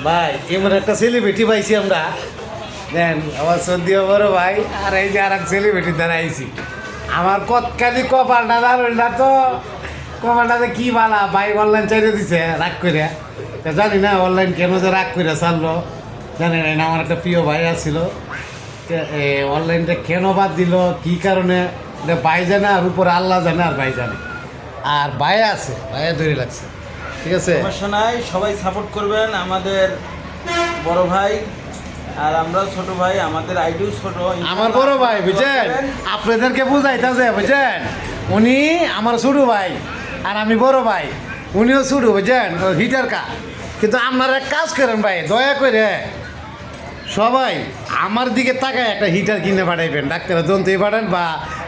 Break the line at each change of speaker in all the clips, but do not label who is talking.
ভাই এমন একটা সেলিব্রিটি পাইছি আমরা, দেন আমার সন্ধ্যা বড় ভাই আর এই যে আর এক সেলিব্রিটি দ্বারা আইছি। আমার কতখানি কপালটা দাঁড়াল না তো, কপালটাতে কি বালা ভাই অনলাইন চাইতে দিছে রাগ করে। তা জানি না অনলাইন কেন যে রাগ করে ছাড়লো জানি না। আমার একটা প্রিয় ভাই আসছিল, অনলাইনটা কেন বাদ দিল কী কারণে এটা ভাই জানে, আর উপরে আল্লাহ জানে আর ভাই জানে। আর ভাই আছে, ভাইয়া ধরে লাগছে, ঠিক আছে।
সমস্যা নাই, সবাই সাপোর্ট করবেন আমাদের বড় ভাই, আর আমরাও ছোট ভাই, আমাদের আইডিও ছোট।
আমার বড় ভাই বুঝছেন, আপনাদেরকে বুঝাইতেছে বুঝছেন, উনি আমার ছোট ভাই আর আমি বড় ভাই, উনিও ছোট বুঝছেন, হিটার কা। কিন্তু আপনারা এক কাজ করেন ভাই, দয়া করে সবাই আমার দিকে তাকায় একটা হিটার কিনে পাঠাইবেন, ডাক্তারের দন্তেই পাঠান বা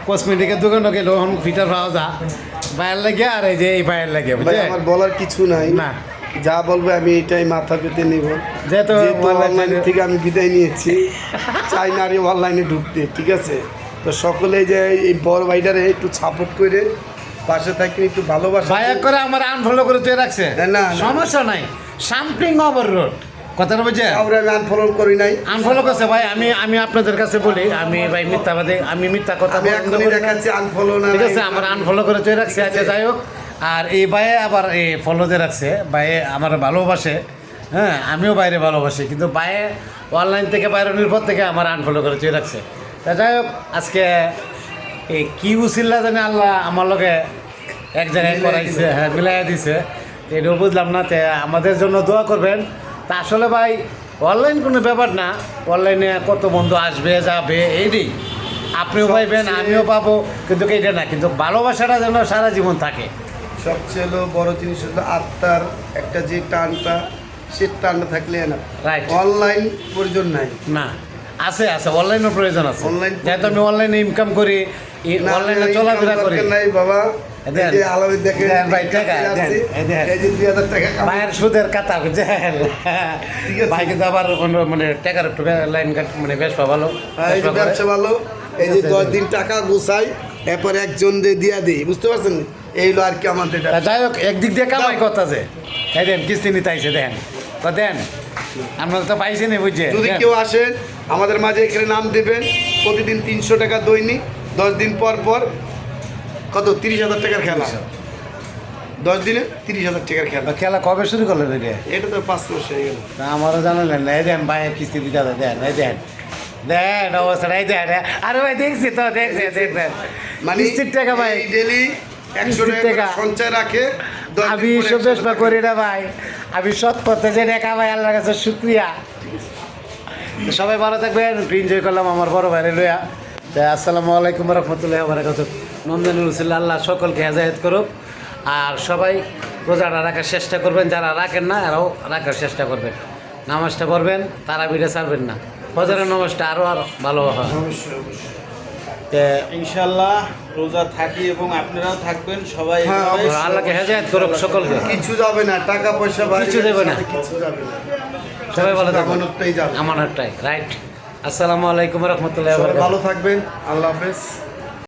কসমেটিকের দোকানে গেলে হিটার পাওয়া যা ভাইয়ের লাগে। আর এই যে এই ভাইয়ের লাগে
ভাই
বুঝছেন,
আমার বলার কিছু নাই,
না
যা বলবে আমি এটাই মাথা পেতে নেব।
যেহেতু
অনলাইন থেকে আমি বিদায় নিয়েছি, চাই না আর অনলাইনে ঢুকতে, ঠিক আছে। তো সকলে যে এই বড় ভাইটারে একটু সাপোর্ট করে পাশে থাকি, একটু ভালোবাসা।
ভাইয়া করে আমার আনফলো করে তুই রাখছে,
না,
সমস্যা নাই। সামথিং ওভার রোড কথাটা বুঝছেন,
আমরা আমি আনফলো করি নাই,
আনফলো করছে ভাই। আমি আপনাদের কাছে বলি, আমি ভাই মিথ্যাবাদী, আমি মিথ্যা কথা
আমি
পছন্দ
এখনই
করি না।
দেখাচ্ছি আনফলো না,
ঠিক আছে, আমার আনফলো করে তুই রাখছে, আচ্ছা যাই হোক। আর এই ভাইয়ে আবার এই ফলো দিয়ে রাখছে, ভাইয়ে আমার ভালোবাসে, হ্যাঁ আমিও বাইরে ভালোবাসি, কিন্তু ভাইয়ে অনলাইন থেকে বাইরের পর থেকে আমার আনফলো করে তুই রাখছে। তা যাই হোক, আজকে এই কি উচিল্লা জানি আল্লাহ আমার লগে এক জায়গায় করাইছে, হ্যাঁ মিলাইয়া দিছে, এটাও বুঝলাম না। তে আমাদের জন্য দোয়া করবেন। তা আসলে ভাই অনলাইন কোনো ব্যাপার না, অনলাইনে কত বন্ধু আসবে যাবে এইটাই, আপনিও পাইবেন আমিও পাবো, কিন্তু এইটা না, কিন্তু ভালোবাসাটা যেন সারা জীবন থাকে।
সবচেয়ে হলো বড় জিনিস হলো আত্মার একটা যে টানটা, সে টানটা থাকলে না,
Right.
অনলাইন প্রয়োজন নাই।
না আছে আছে, অনলাইনের প্রয়োজন আছে।
Online
যেহেতু আমি অনলাইনে ইনকাম করি,
না,
অনলাইনে
এই
চলাফেরা
দরকার
করি।
নাই বাবা।
দেন।
এই যে আলামিন দেখেন,
দেন ভাই, টাকা, দেন, এই দেন।
এই যে 2000 টাকা কামাই।
ভাইয়ের সুদের কাতা বুঝছেন,
ঠিক আছে।
ভাই কিন্তু আবার অন্য মানে টাকার একটু লাইন কাট মানে বেশ ভালো,
এই যে ব্যবসা ভালো, এই যে 10 দিন টাকা গুছাই, এরপর একজন দিয়া দিই, বুঝতে পারছেন? এই হলো আর কি আমাদের
তা যাই হোক, একদিক দিয়ে কামাই করতেছে। এই দেন কিস্তি নিতে আইছে, দেন তো দেন, আপনারা তো পাইছেন বুঝছে।
যদি কেউ আসেন আমাদের মাঝে এখানে নাম দেবেন, প্রতিদিন 300 টাকা দৈনিক, 10 দিন পর পর কত 30,000 টাকার খেলা, 10 দিনে 30,000 টাকার খেলা।
খেলা কবে শুরু করলেন এটা?
এটা তো 5 মাস হয়ে গেল।
তা আমারও জানালেন না। এই দেন ভাই কিস্তি দিতে হবে, দেন এই দেন, দেন অবস্থাটা এই দেন। আরে ভাই দেখছি তো, দেখছি দেখবেন
মানে
কিস্তির টাকা ভাই,
ডেলি 100
কিস্তির
টাকা
টাকা।
সঞ্চয় রাখে, 10
আমি
দিন পরে
সব
100
বেশবা
টাকা।
করি না ভাই, আমি সৎ পথে যে টাকা ভাই, আল্লাহর কাছে শুক্রিয়া। সবাই ভালো থাকবেন, এনজয় করলাম আমার বড় ভাইরে লইয়া। তা আসসালামু আলাইকুম রহমতুল্লাহি ওয়া বারাকাতুহু। রমজানুল রসুল্লাহ আল্লাহ সকলকে হেদায়েত করুক। আর সবাই রোজাটা রাখার চেষ্টা করবেন, যারা রাখেন না এরাও রাখার চেষ্টা করবেন। নামাজটা পড়বেন, তারাবিটা ছাড়বেন না, ফজরের নামাজটা আরও ভালো হয়।
অবশ্যই অবশ্যই।
তে
ইনশাল্লাহ রোজা থাকি এবং আপনারাও থাকবেন সবাই।
হ্যাঁ,
এভাবে
অবশ্যই।
আল্লাহকে হেদায়েত করুক সকলকে।
কিছু যাবে না, টাকা পয়সা বাড়ি
কিছু দেবে না।
কিছু যাবে না,
সবাই ভালো থাকবেন,
আমানতটাই যাবে।
আমানতটাই রাইট। আসসালামু আলাইকুম রহমতুল্লাহি ওয়া
সবাই
বারাকাতুহু।
ভালো থাকবেন, আল্লাহ হাফেজ।